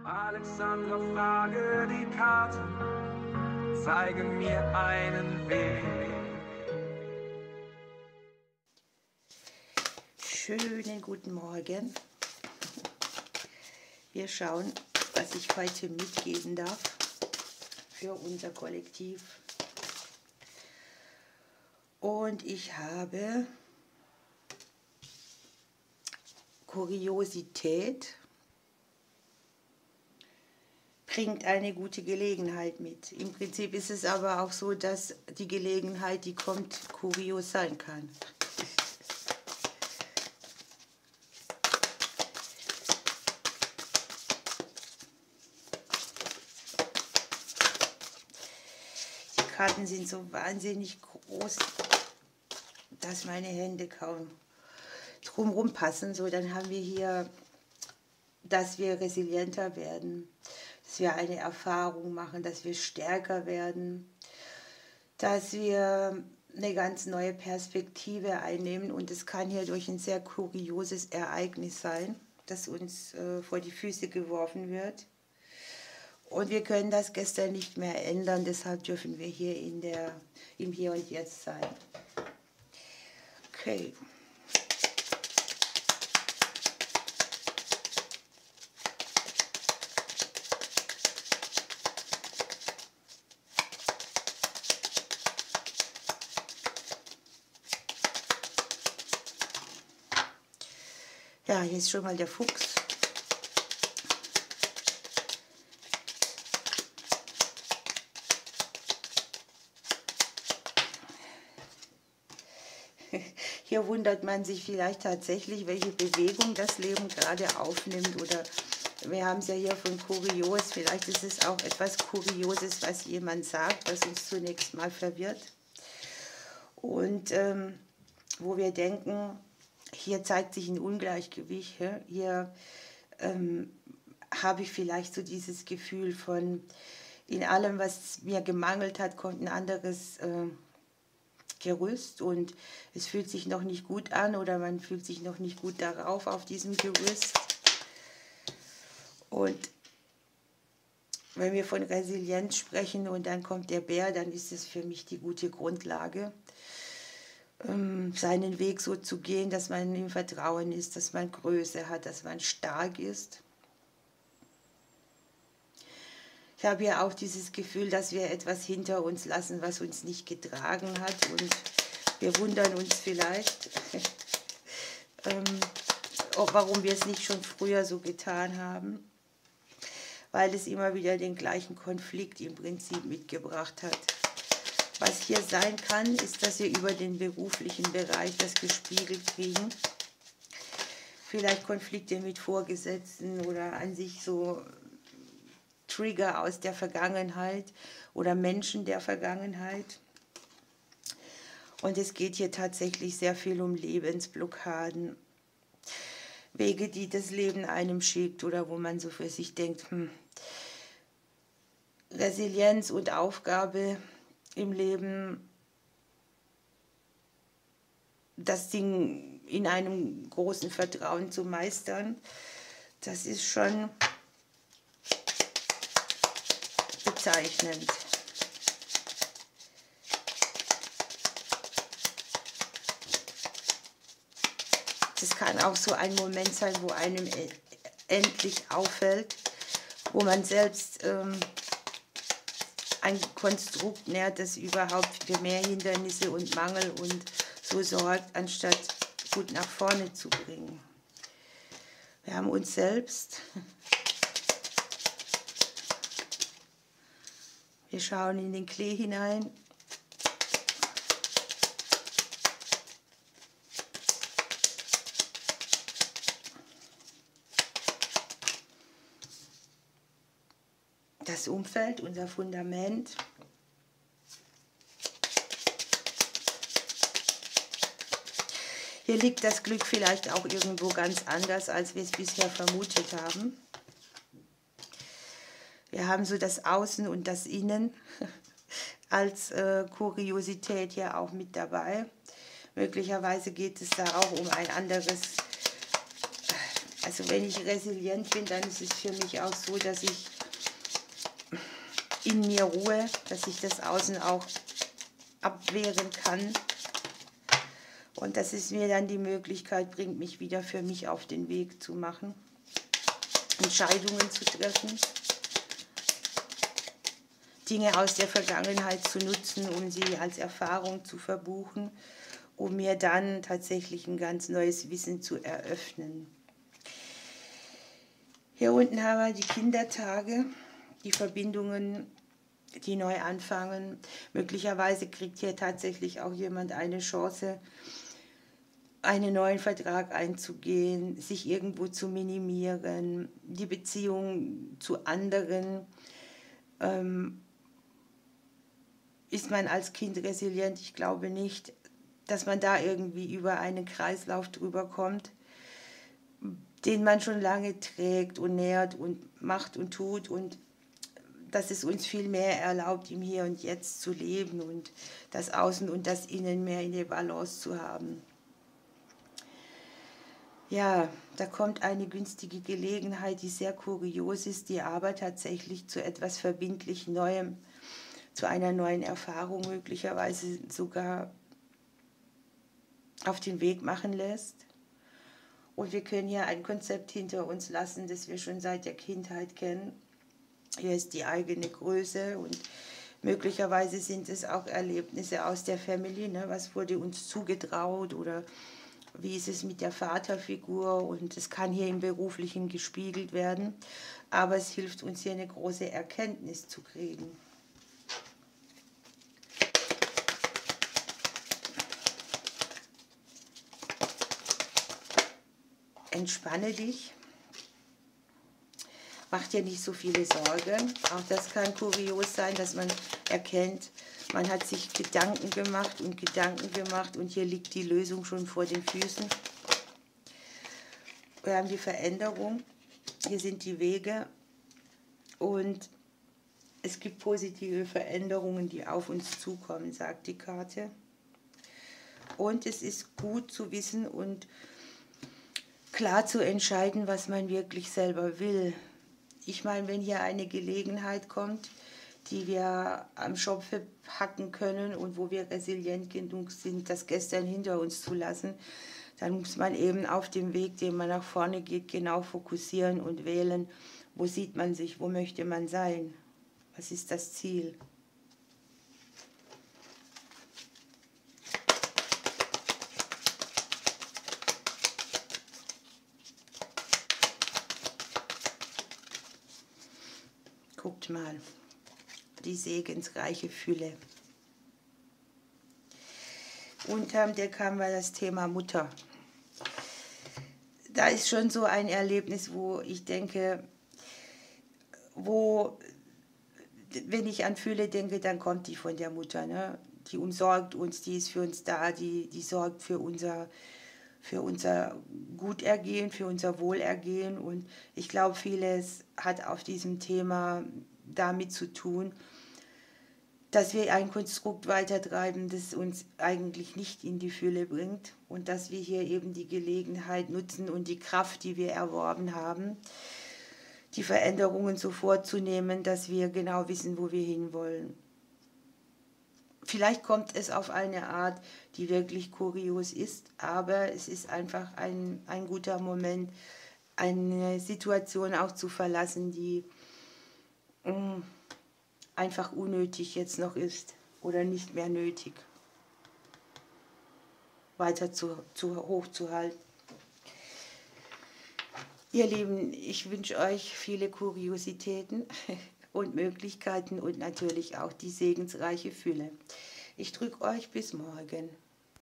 Alexandra, frage die Karten, zeige mir einen Weg. Schönen guten Morgen. Wir schauen, was ich heute mitgeben darf für unser Kollektiv. Und ich habe Kuriosität bringt eine gute Gelegenheit mit. Im Prinzip ist es aber auch so, dass die Gelegenheit, die kommt, kurios sein kann. Die Karten sind so wahnsinnig groß, dass meine Hände kaum drumherum passen. So, dann haben wir hier, dass wir resilienter werden, dass wir eine Erfahrung machen, dass wir stärker werden, dass wir eine ganz neue Perspektive einnehmen. Und es kann hier durch ein sehr kurioses Ereignis sein, das uns vor die Füße geworfen wird. Und wir können das gestern nicht mehr ändern, deshalb dürfen wir hier im Hier und Jetzt sein. Okay. Ja, hier ist schon mal der Fuchs. Hier wundert man sich vielleicht tatsächlich, welche Bewegung das Leben gerade aufnimmt. Oder wir haben es ja hier von kurios. Vielleicht ist es auch etwas Kurioses, was jemand sagt, was uns zunächst mal verwirrt. Und wo wir denken, hier zeigt sich ein Ungleichgewicht. Hier habe ich vielleicht so dieses Gefühl von, in allem, was mir gemangelt hat, kommt ein anderes Gerüst und es fühlt sich noch nicht gut an oder man fühlt sich noch nicht gut darauf auf diesem Gerüst. Und wenn wir von Resilienz sprechen und dann kommt der Bär, dann ist es für mich die gute Grundlage, seinen Weg so zu gehen, dass man im Vertrauen ist, dass man Größe hat, dass man stark ist. Ich habe ja auch dieses Gefühl, dass wir etwas hinter uns lassen, was uns nicht getragen hat. Und wir wundern uns vielleicht, warum wir es nicht schon früher so getan haben. Weil es immer wieder den gleichen Konflikt im Prinzip mitgebracht hat. Was hier sein kann, ist, dass wir über den beruflichen Bereich das gespiegelt kriegen. Vielleicht Konflikte mit Vorgesetzten oder an sich so Trigger aus der Vergangenheit oder Menschen der Vergangenheit. Und es geht hier tatsächlich sehr viel um Lebensblockaden. Wege, die das Leben einem schickt oder wo man so für sich denkt, Resilienz und Aufgabe im Leben, das Ding in einem großen Vertrauen zu meistern, das ist schon bezeichnend. Das kann auch so ein Moment sein, wo einem endlich auffällt, wo man selbst ein Konstrukt nährt, das überhaupt für mehr Hindernisse und Mangel und so sorgt, anstatt gut nach vorne zu bringen. Wir haben uns selbst. Wir schauen in den Klee hinein. Das Umfeld, unser Fundament. Hier liegt das Glück vielleicht auch irgendwo ganz anders, als wir es bisher vermutet haben. Wir haben so das Außen und das Innen als Kuriosität hier auch mit dabei. Möglicherweise geht es da auch um ein anderes Also wenn ich resilient bin, dann ist es für mich auch so, dass ich in mir ruhe, dass ich das Außen auch abwehren kann und dass es mir dann die Möglichkeit bringt, mich wieder für mich auf den Weg zu machen, Entscheidungen zu treffen, Dinge aus der Vergangenheit zu nutzen, um sie als Erfahrung zu verbuchen, um mir dann tatsächlich ein ganz neues Wissen zu eröffnen. Hier unten haben wir die Kindertage, die Verbindungen, die neu anfangen. Möglicherweise kriegt hier tatsächlich auch jemand eine Chance, einen neuen Vertrag einzugehen, sich irgendwo zu minimieren, die Beziehung zu anderen. Ist man als Kind resilient? Ich glaube nicht, dass man da irgendwie über einen Kreislauf drüber kommt, den man schon lange trägt und nährt und macht und tut, und dass es uns viel mehr erlaubt, im Hier und Jetzt zu leben und das Außen und das Innen mehr in der Balance zu haben. Ja, da kommt eine günstige Gelegenheit, die sehr kurios ist, die aber tatsächlich zu etwas verbindlich Neuem, zu einer neuen Erfahrung möglicherweise sogar auf den Weg machen lässt. Und wir können hier ein Konzept hinter uns lassen, das wir schon seit der Kindheit kennen. Hier ist die eigene Größe und möglicherweise sind es auch Erlebnisse aus der Family, ne? Was wurde uns zugetraut oder wie ist es mit der Vaterfigur, und es kann hier im Beruflichen gespiegelt werden, aber es hilft uns hier eine große Erkenntnis zu kriegen. Entspanne dich, mach dir nicht so viele Sorgen. Auch das kann kurios sein, dass man erkennt, man hat sich Gedanken gemacht und hier liegt die Lösung schon vor den Füßen. Wir haben die Veränderung, hier sind die Wege und es gibt positive Veränderungen, die auf uns zukommen, sagt die Karte. Und es ist gut zu wissen und klar zu entscheiden, was man wirklich selber will. Ich meine, wenn hier eine Gelegenheit kommt, die wir am Schopfe packen können und wo wir resilient genug sind, das gestern hinter uns zu lassen, dann muss man eben auf dem Weg, den man nach vorne geht, genau fokussieren und wählen, wo sieht man sich, wo möchte man sein, was ist das Ziel. Guckt mal, die segensreiche Fülle. Unterm Deck haben wir das Thema Mutter. Da ist schon so ein Erlebnis, wo ich denke, wenn ich an Fülle denke, dann kommt die von der Mutter. Ne? Die umsorgt uns, die ist für uns da, die sorgt für unser Gutergehen, für unser Wohlergehen. Und ich glaube, vieles hat auf diesem Thema damit zu tun, dass wir ein Konstrukt weitertreiben, das uns eigentlich nicht in die Fülle bringt, und dass wir hier eben die Gelegenheit nutzen und die Kraft, die wir erworben haben, die Veränderungen so vorzunehmen, dass wir genau wissen, wo wir hinwollen. Vielleicht kommt es auf eine Art, die wirklich kurios ist, aber es ist einfach ein guter Moment, eine Situation auch zu verlassen, die einfach unnötig jetzt noch ist oder nicht mehr nötig, weiter hoch zu halten. Ihr Lieben, ich wünsche euch viele Kuriositäten und Möglichkeiten und natürlich auch die segensreiche Fülle. Ich drücke euch bis morgen.